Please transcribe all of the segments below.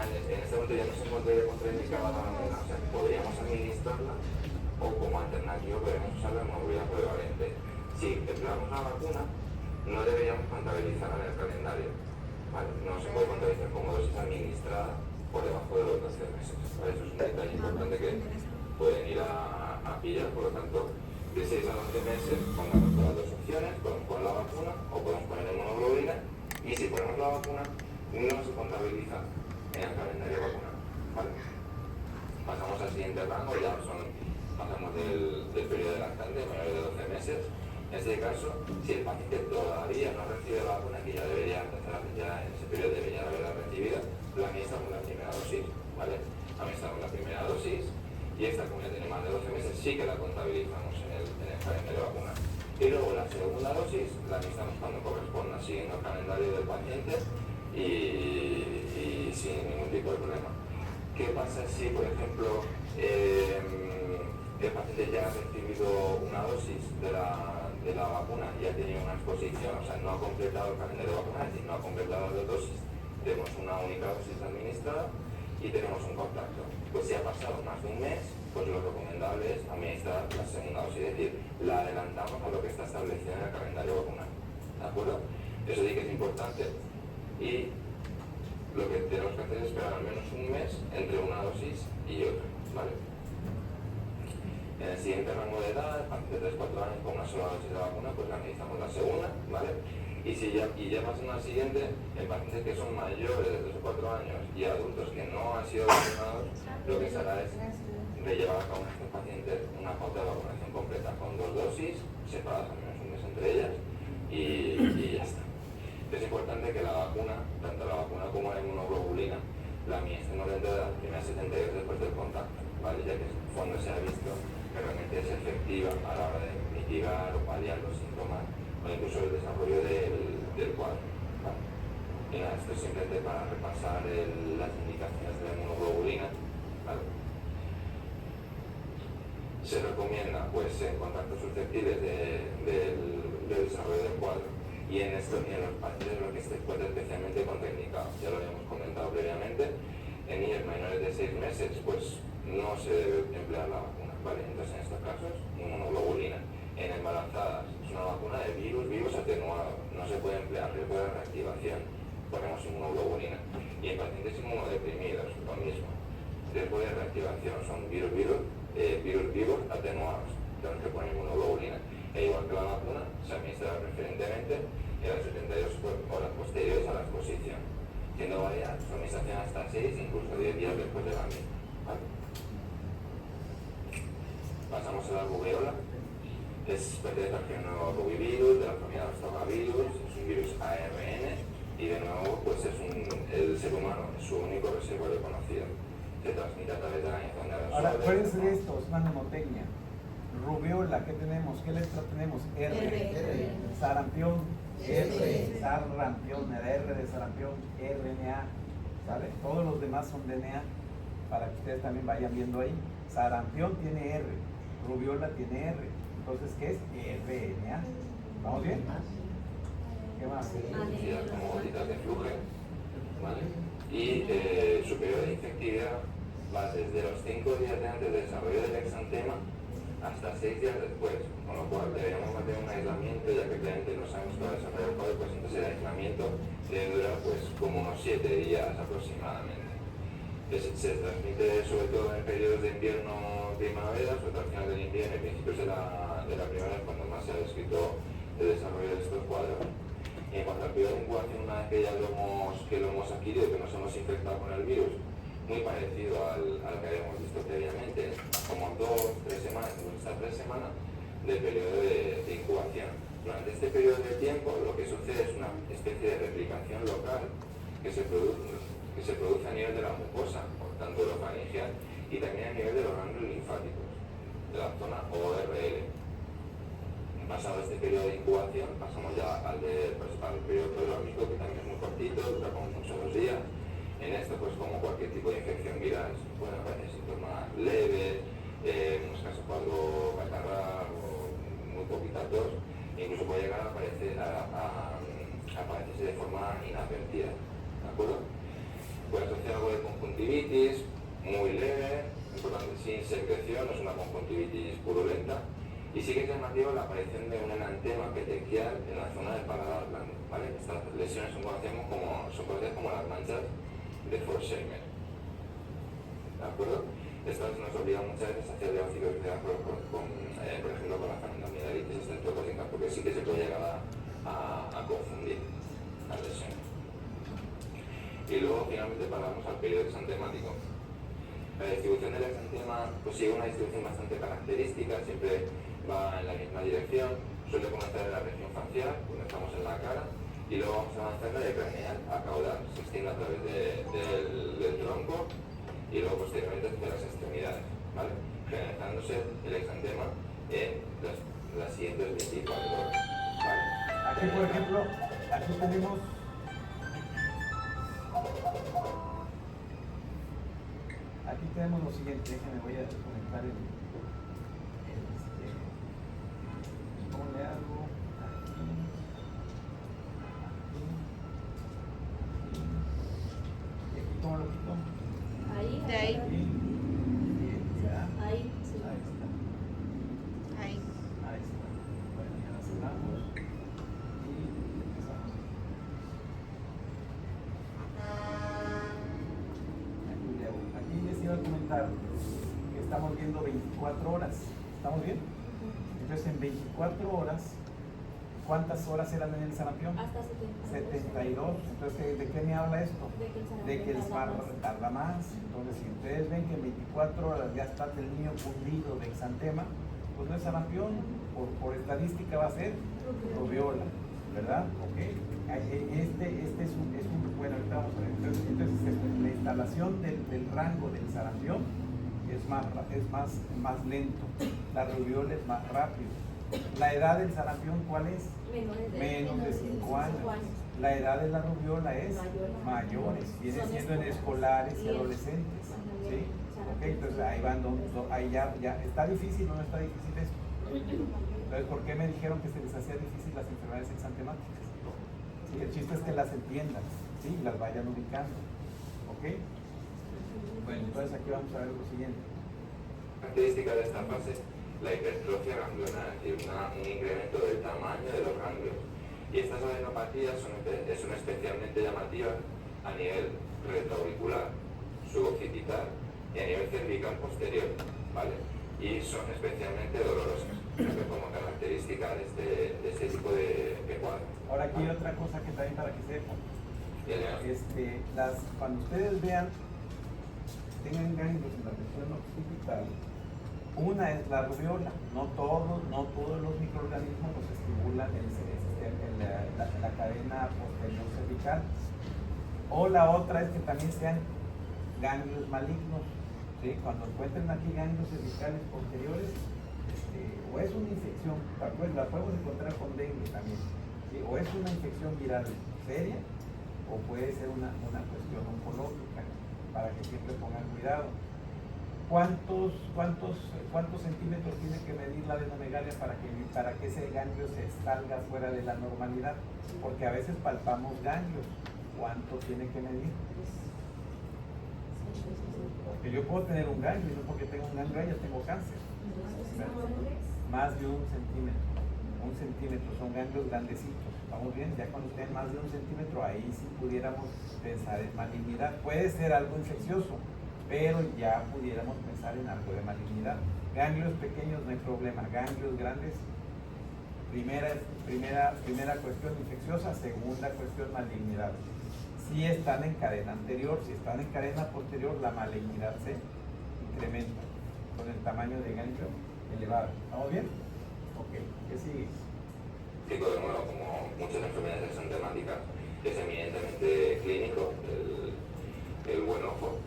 en este momento ya no se encontraría contraindicada la vacuna, o sea, podríamos administrarla o como alternativa podríamos usar la movilidad polivalente. Si empleamos la vacuna, no deberíamos contabilizarla en el calendario, ¿vale? No se puede contabilizar como dosis administrada por debajo de los 12 meses, ¿vale? Eso es un detalle importante que pueden ir a pillar, por lo tanto, de 6 a 12 meses pongamos todas las dos opciones, podemos poner la vacuna o podemos poner inmunoglobulina, y si ponemos la vacuna no se contabiliza en el calendario vacunal, ¿vale? Pasamos al siguiente rango, ya pasamos del periodo de lactante, menor de 12 meses. En este caso, si el paciente todavía no recibe la vacuna, que ya debería empezar, ya en ese periodo debería haberla recibido, la administramos la primera dosis, ¿vale? Administramos la primera dosis y esta, como ya tiene más de 12 meses, sí que la contabilizamos en el calendario vacunal. Y luego la segunda dosis la administramos cuando corresponda, siguiendo el calendario del paciente y sin ningún tipo de problema. ¿Qué pasa si, por ejemplo, el paciente ya ha recibido una dosis de la vacuna y ha tenido una exposición, o sea, no ha completado el calendario vacunal, es decir, no ha completado las dos dosis, tenemos una única dosis administrada y tenemos un contacto? Pues si ha pasado más de un mes, pues lo recomendable es administrar la segunda dosis, es decir, la adelantamos a lo que está establecido en el calendario vacunal, ¿de acuerdo? Eso sí que es importante y lo que tenemos que hacer es esperar al menos un mes entre una dosis y otra, ¿vale? En el siguiente rango de edad, de 3-4 años con una sola dosis de vacuna, pues la administramos la segunda, ¿vale? Y ya pasando al siguiente, en pacientes que son mayores de 3 o 4 años y adultos que no han sido vacunados, lo que se hará es de llevar a cabo en estos pacientes una pauta de vacunación completa con 2 dosis, separadas al menos un mes entre ellas, y ya está. Es importante que la vacuna, tanto la vacuna como la inmunoglobulina, la administremos dentro de las primeras 70 horas después del contacto, ¿vale? Ya que es cuando se ha visto que realmente es efectiva a la hora de mitigar o paliar los síntomas o incluso el desarrollo del cuadro, ¿vale? Y nada, esto es simplemente para repasar las indicaciones de la inmunoglobulina, ¿vale? Se recomienda, pues, en contactos susceptibles del desarrollo del cuadro. Y en los pacientes lo que se encuentra especialmente contraindicado, ya lo habíamos comentado previamente, en niños menores de 6 meses, pues no se debe emplear la vacuna, ¿vale? Entonces en estos casos, inmunoglobulina. En embarazadas, es una vacuna de virus atenuado, no se puede emplear, riesgo de reactivación, ponemos inmunoglobulina. Y en pacientes inmunodeprimidos, lo mismo, riesgo de reactivación, son virus vivos atenuados, tenemos que poner inmunoglobulina. E igual que la vacuna, se administra preferentemente en las 72 horas posteriores a la exposición, siendo válida su administración hasta 6, incluso 10 días después de la misma, ¿vale? Pasamos a la rubeola. Pertenece al género rubivirus, de la familia Astrogavirus, es un virus ARN y de nuevo pues el ser humano es su único reservorio conocido. Se transmite a través de la inyección de aerosoles. Ahora, acuérdense de esto, es una mnemotecnia. Rubiola, ¿qué tenemos? ¿Qué letra tenemos? R. Sarampión, R. Sarampión, la R de sarampión, RNA, ¿sale? Todos los demás son DNA, para que ustedes también vayan viendo ahí. Sarampión tiene R, rubiola tiene R. Entonces, ¿qué es? RNA. ¿Vamos bien? ¿Qué más? Como gotitas de flujo, ¿vale? Y su periodo de infectividad va desde los 5 días de antes del desarrollo del exantema hasta 6 días después, con lo cual deberíamos mantener un aislamiento, ya que claramente no sabemos cuál es el desarrollo del cuadro, pues entonces el aislamiento debe durar pues como unos 7 días aproximadamente. Se transmite sobre todo en periodos de invierno-primavera, sobre todo al final del invierno y principios de la primavera, cuando más se ha descrito el desarrollo de estos cuadros. Y en cuanto al periodo de incubación, una vez que ya lo hemos adquirido, que nos hemos infectado con el virus, muy parecido al que habíamos visto previamente, como 2-3 semanas, hasta 3 semanas del periodo de incubación. Durante este periodo de tiempo lo que sucede es una especie de replicación local que se produce a nivel de la mucosa, por tanto orofaringeal, y también a nivel de los ganglios linfáticos, de la zona ORL. Pasado este periodo de incubación, pasamos ya al periodo prodrómico, que también es muy cortito, dura como mucho 2 días. En esto, pues como cualquier tipo de infección viral, pueden aparecer síntomas leves, en unos casos cuadro catarral o muy poquita tos, incluso puede llegar a aparecerse de forma inadvertida, ¿de acuerdo? Puede asociar algo de conjuntivitis muy leve, importante, sin secreción, no es una conjuntivitis purulenta, y sí que es llamativo la aparición de un enantema petequial en la zona del paladar blando, ¿vale? Estas lesiones son conocidas como las manchas de Forsheimer, ¿de acuerdo? Estas nos obligan muchas veces a hacer diagnósticos por ejemplo, con la amigdalitis estreptocócica, porque sí que se puede llegar a confundir las lesiones. Y luego finalmente pasamos al periodo exantemático. La distribución del exantema pues sigue una distribución bastante característica, siempre va en la misma dirección, suele comenzar en la región facial, comenzamos en la cara, y luego vamos avanzando de craneal a caudal, se extiende a través del tronco y luego posteriormente hacia las extremidades, ¿vale? Generalizándose el exantema en las siguientes 24 horas, ¿vale? Aquí, por ejemplo, aquí tenemos lo siguiente, déjenme, voy a comentar ¿cómo le hago? Aquí, y aquí, ¿cómo lo quito? Ahí, De ahí. ahí, sí. Ahí está. Ahí. Ahí está. Bueno, ya la cerramos y empezamos. Aquí les iba a comentar que estamos viendo 24 horas. ¿Estamos bien? Entonces, en 24 horas, ¿cuántas horas eran en el sarampión? Hasta 72. Entonces, ¿de qué me habla esto? De que el sarampión tarda más. Entonces, si ustedes ven que en 24 horas ya está el niño fundido de exantema, pues no es sarampión, por estadística va a ser rubiola, ¿verdad? Ok. Este es un bueno, ahorita vamos a ver. Entonces la instalación del rango del sarampión es más lento. La rubiola es más rápido. La edad del sarampión, ¿cuál es? Menos de 5 años. La edad de la rubiola es mayores, viene siendo en escolares y adolescentes. ¿Sí? Ok, entonces ahí van, ahí ya, ¿está difícil o no está difícil esto? Entonces, ¿por qué me dijeron que se les hacía difícil las enfermedades exantemáticas? ¿Sí? El chiste es que las entiendan, ¿sí? Y las vayan ubicando. ¿Ok? Bueno, entonces aquí vamos a ver lo siguiente. Característica de esta fase, la hipertrofia ganglionar, es decir, un incremento del tamaño de los ganglios. Y estas adenopatías son especialmente llamativas a nivel retroauricular, suboccipital y a nivel cervical posterior, ¿vale? Y son especialmente dolorosas, como característica de este tipo de cuadro. Ahora aquí hay otra cosa que también para que sepan. Cuando ustedes vean, tengan ganglios en la región occipital, una es la rubiola, no todos los microorganismos los estimulan la cadena posterior cervical. O la otra es que también sean ganglios malignos, ¿sí? Cuando encuentren aquí ganglios cervicales posteriores, o es una infección, pues la podemos encontrar con dengue también, ¿sí? O es una infección viral seria, o puede ser una cuestión oncológica, para que siempre pongan cuidado. ¿Cuántos centímetros tiene que medir la adenomegalia para que ese ganglio se salga fuera de la normalidad? Porque a veces palpamos ganglios. ¿Cuánto tiene que medir? Porque yo puedo tener un ganglio y no porque tengo un ganglio ya tengo cáncer. Más de 1 centímetro. 1 centímetro son ganglios grandecitos. ¿Estamos bien? Ya cuando estén más de 1 centímetro, ahí sí pudiéramos pensar en malignidad. Puede ser algo infeccioso, pero ya pudiéramos pensar en algo de malignidad. Ganglios pequeños no hay problema. Ganglios grandes, primera cuestión infecciosa, segunda cuestión malignidad. Si están en cadena anterior, si están en cadena posterior, la malignidad se incrementa con el tamaño de ganglio elevado. ¿Estamos bien? Ok, ¿qué sigue? De nuevo, como muchas enfermedades exantemáticas, es eminentemente clínico el buen ojo.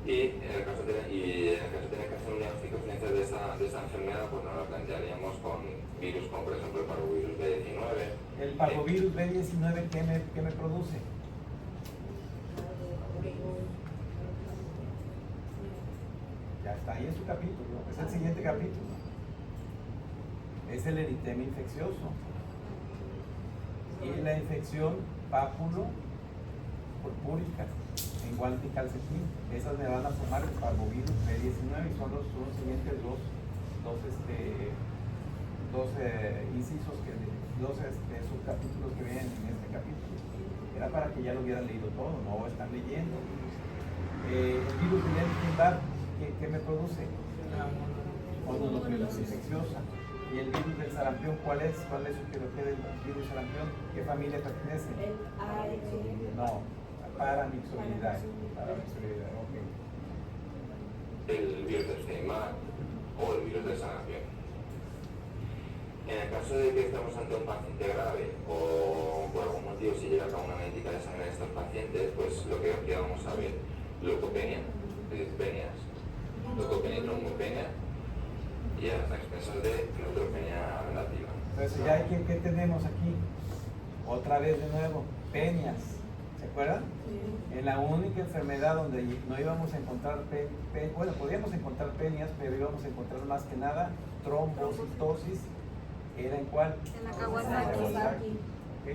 Y en el caso de tener que hacer un diagnóstico diferencial de esta enfermedad, pues nos lo plantearíamos con virus como por ejemplo el parvovirus B19. ¿El parvovirus B19 qué me produce? Ya está ahí en su capítulo, es el siguiente capítulo. Es el eritema infeccioso. Y la infección pápulo purpúrica en guante y calcetín. Esas me van a formar el parvovirus B19 y son los siguientes dos incisos, dos subcapítulos que vienen en este capítulo. Era para que ya lo hubieran leído todo, no están leyendo. El virus de Epstein-Barr, ¿qué me produce? Mononucleosis infecciosa. ¿Y el virus del sarampión cuál es? ¿Cuál es su etiología del virus sarampión? ¿Qué familia pertenece? El ARN. No, paramixoviridad. Paramixoviridad, ok. El virus de Epstein-Barr o el virus del sarampión. En el caso de que estamos ante un paciente grave o por algún motivo se llega a cabo una analítica de sangre de estos pacientes, pues lo que vamos a ver, leucopenia, penias, leucopenia y trombopenia y a las expensas de neutropenia relativa. Entonces ya ¿qué tenemos aquí? Otra vez de nuevo, penias. ¿Se acuerdan? Sí. En la única enfermedad donde no íbamos a encontrar bueno, podíamos encontrar penias, pero íbamos a encontrar más que nada trombocitosis. ¿Era en cuál? En la Kawasaki. Kawasaki. Ok.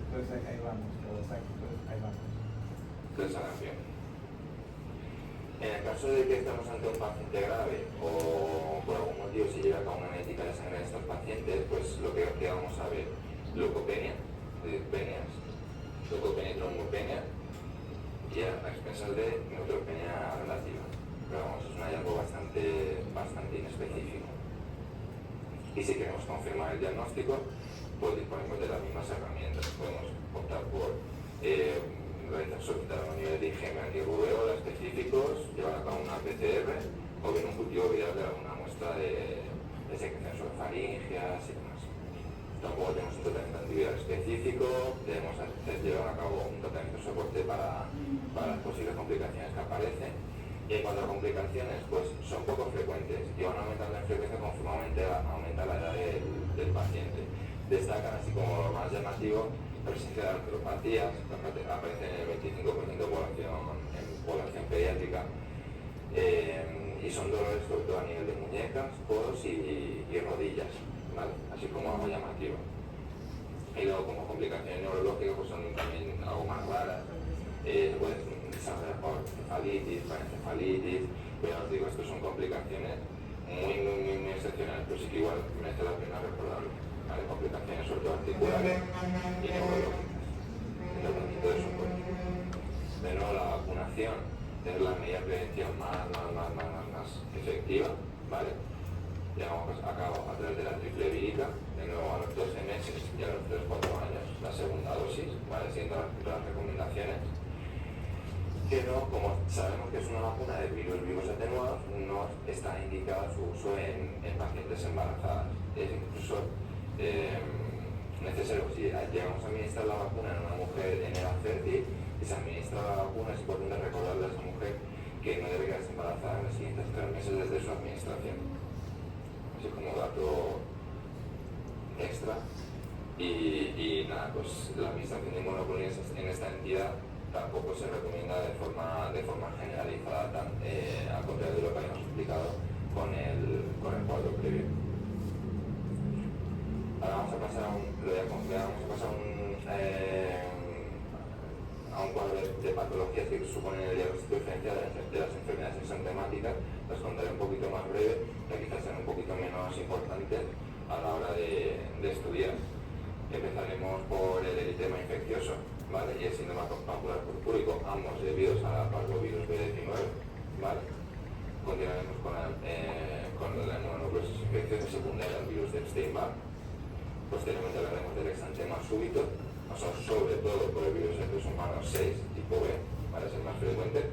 Entonces ahí vamos, Kawasaki, entonces ahí vamos. Del sarampión. En el caso de que estamos ante un paciente grave o por algún motivo se llega a cabo una analítica de sangre de estos pacientes, pues lo que vamos a ver, leucopenia, penias, leucopenia y trombopenia y a expensas de neutropenia relativa. Pero vamos, es un hallazgo bastante inespecífico. Y si queremos confirmar el diagnóstico, pues disponemos de las mismas herramientas. Podemos optar por solicitar a un nivel de IgM antirrubeola específicos, llevar a cabo una PCR o bien un cultivo viral de alguna muestra de secreción faringias y demás. Tampoco tenemos un tratamiento antiviral específico, debemos llevar a cabo un tratamiento de soporte para las posibles complicaciones que aparecen. Y en cuanto a complicaciones, pues son poco frecuentes y van aumentando en frecuencia conforme aumenta la edad del paciente. Destacan así como lo más llamativo la presencia de artropatías, que aparecen en el 25% de población pediátrica, y son dolores sobre todo a nivel de muñecas, codos y rodillas, ¿vale? Así como algo llamativo. Y luego como complicaciones neurológicas pues son también algo más raras. Pueden desarrollar por encefalitis, parencefalitis, pero os digo, estos son complicaciones muy excepcionales, pero sí que igual merece la pena recordarlo. ¿Vale? Complicaciones sobre todo articulares y neurológicas. El tratamiento de soporte. De nuevo, la vacunación es la medida de prevención más efectiva, ¿vale? Llevamos a cabo a través de la triple vírica, de nuevo a los 12 meses y a los 3-4 años, la segunda dosis, ¿vale? Siguiendo las recomendaciones. Pero como sabemos que es una vacuna de virus vivos atenuados, no está indicada su uso en pacientes embarazadas. Es incluso necesario, si llegamos a administrar la vacuna en una mujer en edad fértil y se administra la vacuna, es importante recordarle a esa mujer que no debe quedarse embarazada en los siguientes 3 meses desde su administración. Así como dato extra. Y nada, pues la administración de inmunoglobulina en esta entidad tampoco se recomienda de forma generalizada, al contrario de lo que habíamos explicado con el cuadro previo. Ahora vamos a pasar a un cuadro de patologías que suponen el diagnóstico diferencial de las enfermedades exantemáticas. Las contaré un poquito más breve, que quizás sean un poquito menos importantes a la hora de estudiar. Empezaremos por el eritema infeccioso, ¿vale? Y el síndrome macular purpúrico, ambos debidos a parvovirus B19, ¿vale? Continuaremos con la mononucleosis infecciosa secundaria al virus de Epstein-Barr. Posteriormente hablaremos del exantema súbito, sobre todo por el virus herpes humano 6 tipo B, ¿vale? Es el más frecuente.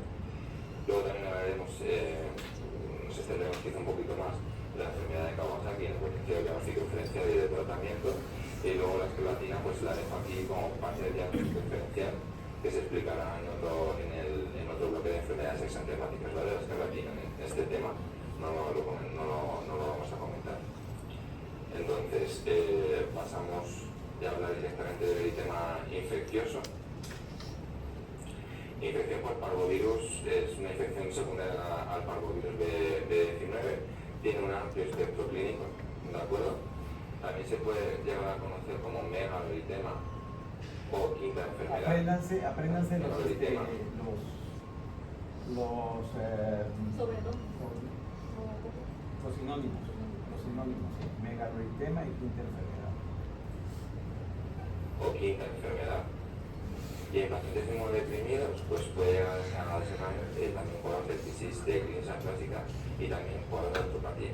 Luego también hablaremos, nos extenderemos quizá un poquito más de la enfermedad de Kawasaki en el potencial diagnóstico diferencial y de tratamiento. Y luego la esclerotina pues la dejo aquí como parte del diagnóstico diferencial, que se explicará en otro bloque de enfermedades exantemáticas, ¿vale? La esclerotina en este tema no lo vamos a comentar. Entonces pasamos ya a hablar directamente del eritema infeccioso. Infección por parvovirus es una infección secundaria al parvovirus B19, tiene un amplio espectro clínico, ¿de acuerdo? También se puede llegar a conocer como megaloeritema o quinta enfermedad. Apréndanse los sinónimos, ¿sí? Megaloeritema y quinta enfermedad. O quinta enfermedad. Y en pacientes inmunodeprimidos, pues puede llegar a desarrollar también cuadros de crisis de clínica clásica y también cuadros de artropatía.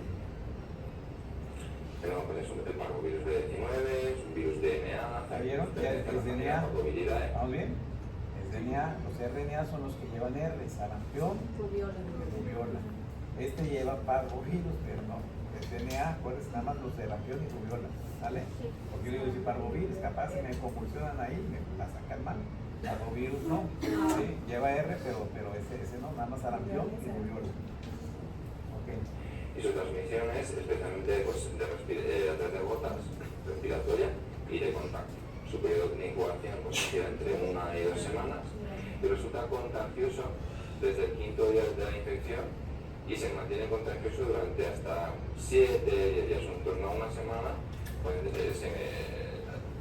Tenemos pues eso, el parvovirus B19, un virus DNA. ¿Ya vieron? Ya es DNA. ¿Vamos bien? El DNA, los RNA son los que llevan R, sarampión, rubiola. Este lleva parvovirus, pero no. El DNA, acuérdense nada más los sarampión y rubiola, ¿vale? Porque yo digo, si parvovirus, capaz se me convulsionan ahí, me la sacan mal. Parvovirus no, sí, lleva R, pero ese no, nada más sarampión y rubiola. Okay. Y su transmisión es especialmente pues, a través de gotas, respiratoria y de contacto. Su periodo de incubación pues, queda entre 1 y 2 semanas y resulta contagioso desde el 5.º día de la infección y se mantiene contagioso durante hasta 7 días, en torno a una semana, pues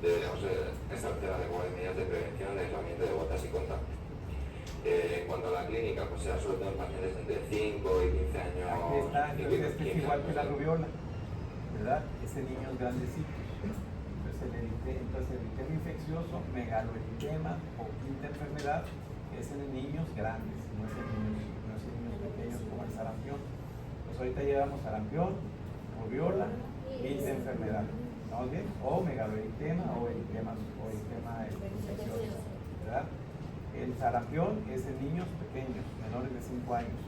deberíamos establecer adecuadas medidas de prevención de aislamiento de gotas y contacto. En cuanto a la clínica, pues será sobre todo en pacientes entre 5 y 15 años. Aquí está, entonces este es igual que la rubiola, ¿verdad? Ese niño es grandecito. Entonces el eritema infeccioso, megaloeritema o quinta enfermedad es en niños grandes, no es en niños pequeños como el sarampión. Pues ahorita llevamos sarampión, rubiola, quinta enfermedad. ¿Estamos bien? O megaloeritema o eritema infeccioso, ¿verdad? El sarampión es en niños pequeños, menores de 5 años.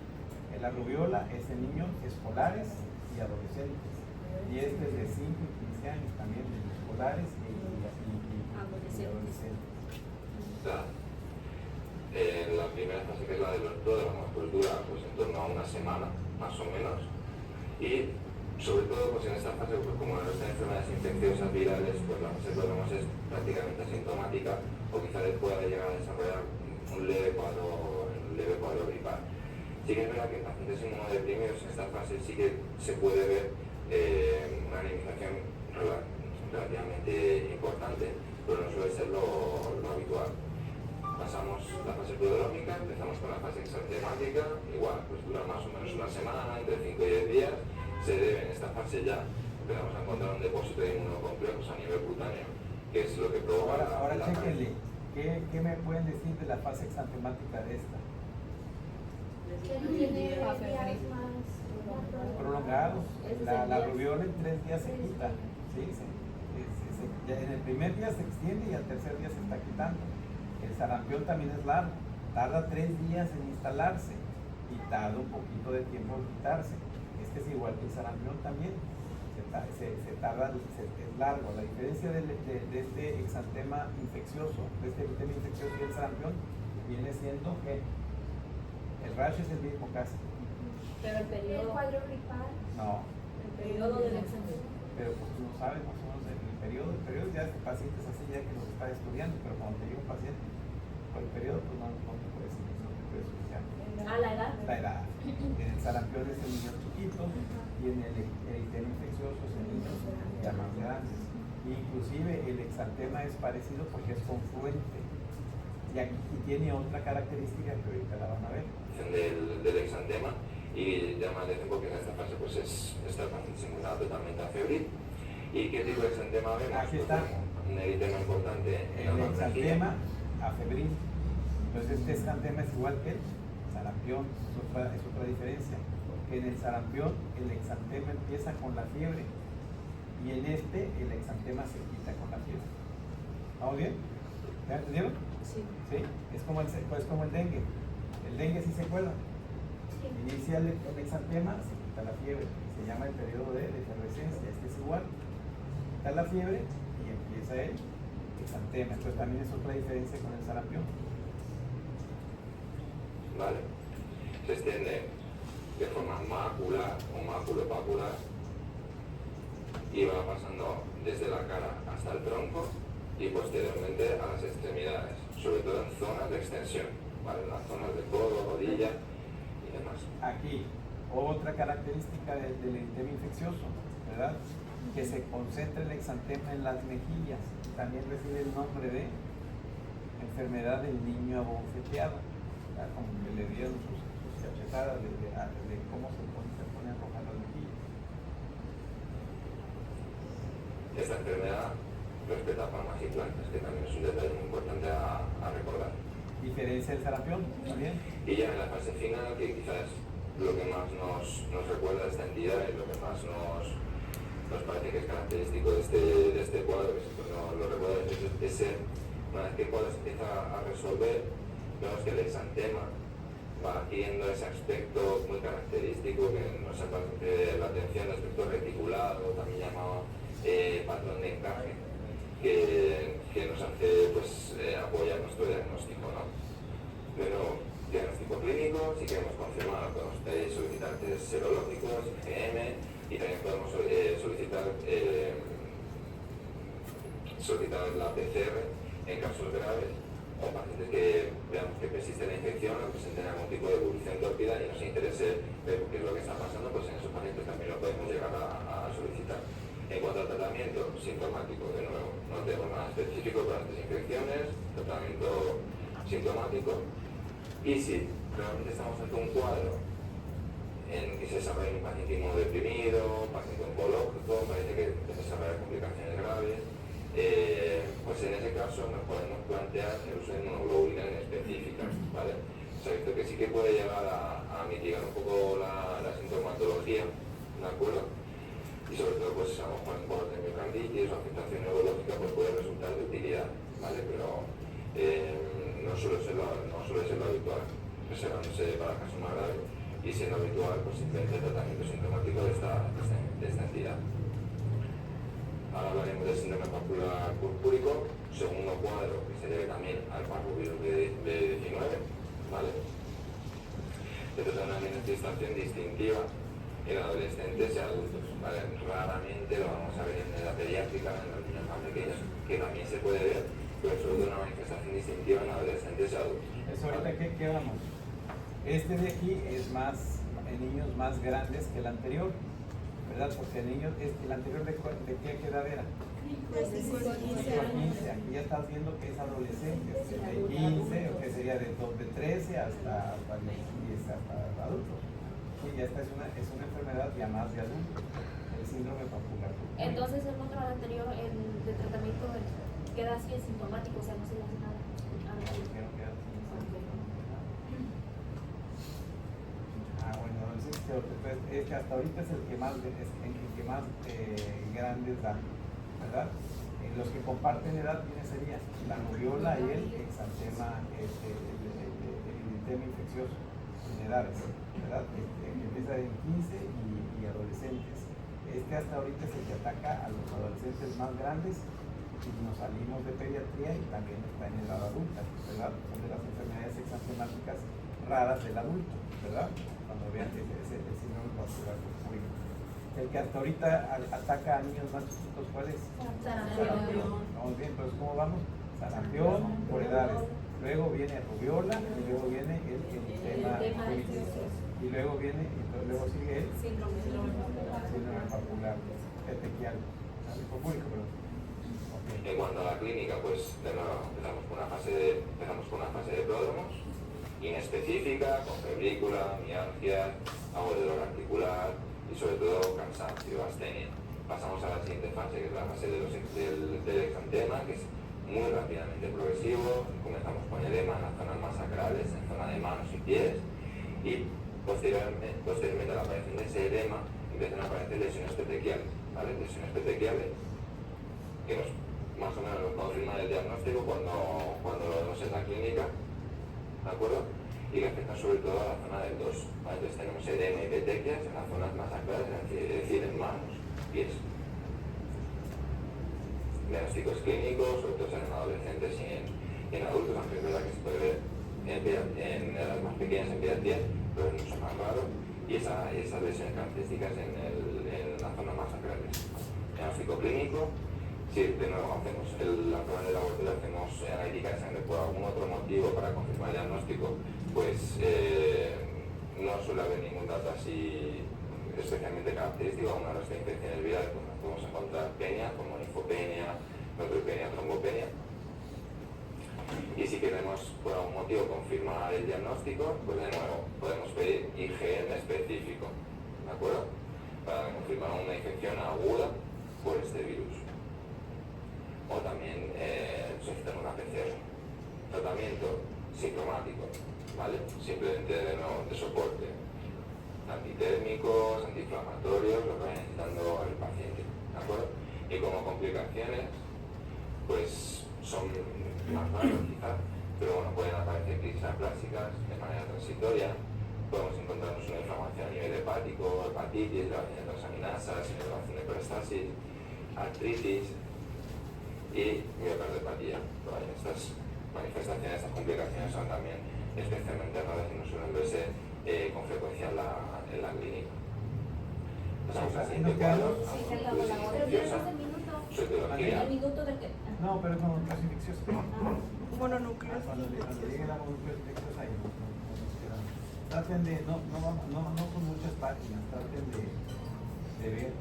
La rubiola es en niños escolares y adolescentes. Y este es de 5 y 15 años también, de escolares y adolescentes. La primera fase, que es la de los pródromos, pues dura pues, en torno a una semana, más o menos. Y sobre todo pues, en esta fase, pues, como en las enfermedades infecciosas virales, pues la fase de pródromos es prácticamente asintomática o quizá pueda llegar a desarrollar un leve cuadro gripal. Sí que es verdad que en pacientes inmunodeprimidos en esta fase sí que se puede ver una anemización relativamente importante, pero no suele ser lo habitual. Pasamos la fase prodrómica, empezamos con la fase exantemática, igual, pues dura más o menos una semana, entre 5 y 10 días. Se debe en esta fase ya, empezamos a encontrar un depósito de inmunocomplejos a nivel cutáneo, que es lo que provoca Ahora chéquenle, ¿qué me pueden decir de la fase exantemática de esta? Prolongados. La rubiola en 3 días se quita. ¿Sí? En el primer día se extiende y al tercer día se está quitando. El sarampión también es largo. Tarda 3 días en instalarse y tarda un poquito de tiempo en quitarse. Este es igual que el sarampión también. Es largo. La diferencia de este exantema infeccioso, de este eritema infeccioso y el sarampión, viene siendo que el rash es el mismo casi. Pero el periodo. ¿El cuadro gripal? No. El periodo del exantema. Pero pues tú no sabes más o menos el periodo. El periodo ya es de pacientes así ya que los está estudiando, pero cuando te llega un paciente por el periodo, pues no te puedes explicar. ¿La edad? La edad. En el sarampión es en niños chiquitos y en el eritema infeccioso es en niños ya más grandes. Inclusive el exantema es parecido porque es confluente y tiene otra característica que ahorita la van a ver. Del exantema, y además de porque en esta fase pues está el paciente simulado totalmente febril. ¿Y qué tipo de exantema vemos? Aquí está. Un eritema importante en el la exantema afebril. Entonces este exantema es igual que el sarampión, es otra diferencia. En el sarampión el exantema empieza con la fiebre y en este el exantema se quita con la fiebre. ¿Vamos bien? ¿Ya entendieron? Sí. ¿Sí? Es como el dengue. El dengue sí se acuerda. Inicia el exantema, se quita la fiebre. Se llama el periodo de efervescencia. Este es igual. Quita la fiebre y empieza el exantema. Entonces también es otra diferencia con el sarampión. Vale. Se extiende de forma macular o maculopapular y va pasando desde la cara hasta el tronco y posteriormente a las extremidades, sobre todo en zonas de extensión, ¿vale? En las zonas de codo, rodilla y demás. Aquí, otra característica del eritema infeccioso, ¿verdad? Que se concentra el exantema en las mejillas, también recibe el nombre de enfermedad del niño abofeteado, como que le dieron sus cachetadas de cómo se pone roja las mejillas. Esta enfermedad respeta palmas y plantas, que también es un detalle muy importante a recordar. Diferencia del sarampión también. Y ya en la fase final, que quizás lo que más nos recuerda a esta entidad y lo que más nos parece que es característico de este cuadro, que siempre lo recuerda, es una vez que el cuadro se empieza a resolver, vemos que el exantema va adquiriendo ese aspecto muy característico que nos aparece la atención, el aspecto reticulado, también llamado patrón de encaje, que nos hace pues, apoyar nuestro diagnóstico, ¿no? Pero diagnóstico clínico, si queremos confirmar, podemos solicitar test serológicos, IgM, y también podemos solicitar la PCR en casos graves o pacientes que veamos que persiste la infección o presenten algún tipo de evolución tórpida y nos interese ver qué es lo que está pasando, pues en esos pacientes también lo podemos llegar a solicitar. En cuanto al tratamiento sintomático, de nuevo, no tenemos nada específico para estas infecciones, tratamiento sintomático, y si realmente estamos ante un cuadro en que se desarrolla un paciente inmunodeprimido, paciente oncológico, parece que desarrolla complicaciones graves, pues en ese caso nos podemos plantear el uso de inmunoglobulinas específicas, ¿vale? O sea, esto que sí que puede llegar a mitigar un poco la sintomatología, ¿de acuerdo? Y sobre todo, pues a lo mejor en cuadros de miocarditis o afectación neurológica, pues puede resultar de utilidad, ¿vale? Pero no suele ser lo habitual, reservándose para casos más graves, y siendo habitual, pues simplemente el tratamiento sintomático de esta entidad. Ahora hablaremos del síndrome papular purpúrico, segundo cuadro que se debe también al parvovirus B19, ¿vale? Esto es una manifestación distintiva en adolescentes y adultos, ¿vale? Raramente lo vamos a ver en edad pediátrica, en los niños más pequeños, que también se puede ver, pero sobre todo una manifestación distintiva en adolescentes y adultos. Eso ahorita ¿qué hablamos? Este de aquí es más en niños más grandes que el anterior, ¿verdad? Porque el anterior de qué edad era? 5 a 15 años. Aquí ya estás viendo que es adolescente, de 15, o que sería de 13 hasta adultos. Sí, ya esta es una enfermedad ya más de adulto, el síndrome papular. Entonces el control anterior, el de tratamiento, queda así asintomático, o sea, no se le hace nada. Bueno, entonces hasta ahorita es el que más grandes dan, ¿verdad? Los que comparten edad, ¿quiénes serían? La rubiola y el exantema, el eritema infeccioso en edades, ¿verdad? Que empieza en 15 y adolescentes. Hasta ahorita es el que ataca a los adolescentes más grandes, y nos salimos de pediatría y también está en edad adulta, ¿verdad? Son de las enfermedades exantemáticas raras del adulto, ¿verdad? Cuando vean que es el síndrome papular purpúrico. El que hasta ahorita ataca a niños más chiquitos, ¿cuál es? Sarampión. Vamos bien, entonces ¿cómo vamos? Sarampión por edades. Luego viene rubiola y luego viene el eritema infeccioso. Y luego sigue el síndrome papular petequial. Purpúrico, perdón. En cuanto a la clínica, pues de nuevo empezamos con una fase de pródromos inespecífica, con febrícula, mialgia, algo de dolor articular y sobre todo cansancio, astenia. Pasamos a la siguiente fase, que es la fase del exantema, que es muy rápidamente progresivo. Comenzamos con edema en las zonas más sacrales, en zona de manos y pies, y posteriormente a la aparición de ese edema empiezan a aparecer lesiones petequiales, ¿vale? Lesiones petequiales que más o menos nos confirman el diagnóstico cuando lo vemos en la clínica, ¿de acuerdo? Y que afectan sobre todo a la zona del 2. ¿Vale? Entonces tenemos edema y petequias en las zonas más sacrales, es decir, en manos, pies. Diagnósticos clínicos, sobre todo en adolescentes y en adultos, aunque es verdad que se puede ver en edades más pequeñas, en pediatría, pero es mucho más raro. Y esas lesiones características en las zonas más sacrales. Diagnóstico clínico. Si de nuevo hacemos la prueba de laboratorio, hacemos analítica de sangre por algún otro motivo para confirmar el diagnóstico, pues no suele haber ningún dato así especialmente característico. Aún de las infecciones virales, pues nos podemos encontrar penia, como linfopenia, neutropenia, trombopenia. Y si queremos por algún motivo confirmar el diagnóstico, pues de nuevo podemos pedir IgM específico, ¿de acuerdo? Para confirmar una infección aguda por este virus. O también solicitar una PCR. Tratamiento sintomático, ¿vale? Simplemente de soporte. Antitérmicos, antiinflamatorios, lo que vaya necesitando el paciente, ¿de acuerdo? Y como complicaciones, pues son más raras quizás, pero bueno, pueden aparecer crisis aplásicas de manera transitoria, podemos encontrarnos una inflamación a nivel hepático, hepatitis, elevación de transaminasas, elevación de perostasis, artritis y miocardiopatía. Bueno, estas manifestaciones, estas complicaciones son también especialmente raras y no suelen verse con frecuencia en la clínica. Pasamos al siguiente cuadro. Sí, se acabó la hora. Infecciosa, ¿Tienes el minuto? Etiología. El minuto del que. No, pero es mononucleosis infecciosa. Mononucleosis Cuando llegue la mononucleosis infecciosa ahí nos quedamos. Traten de, no con muchas páginas, traten de ver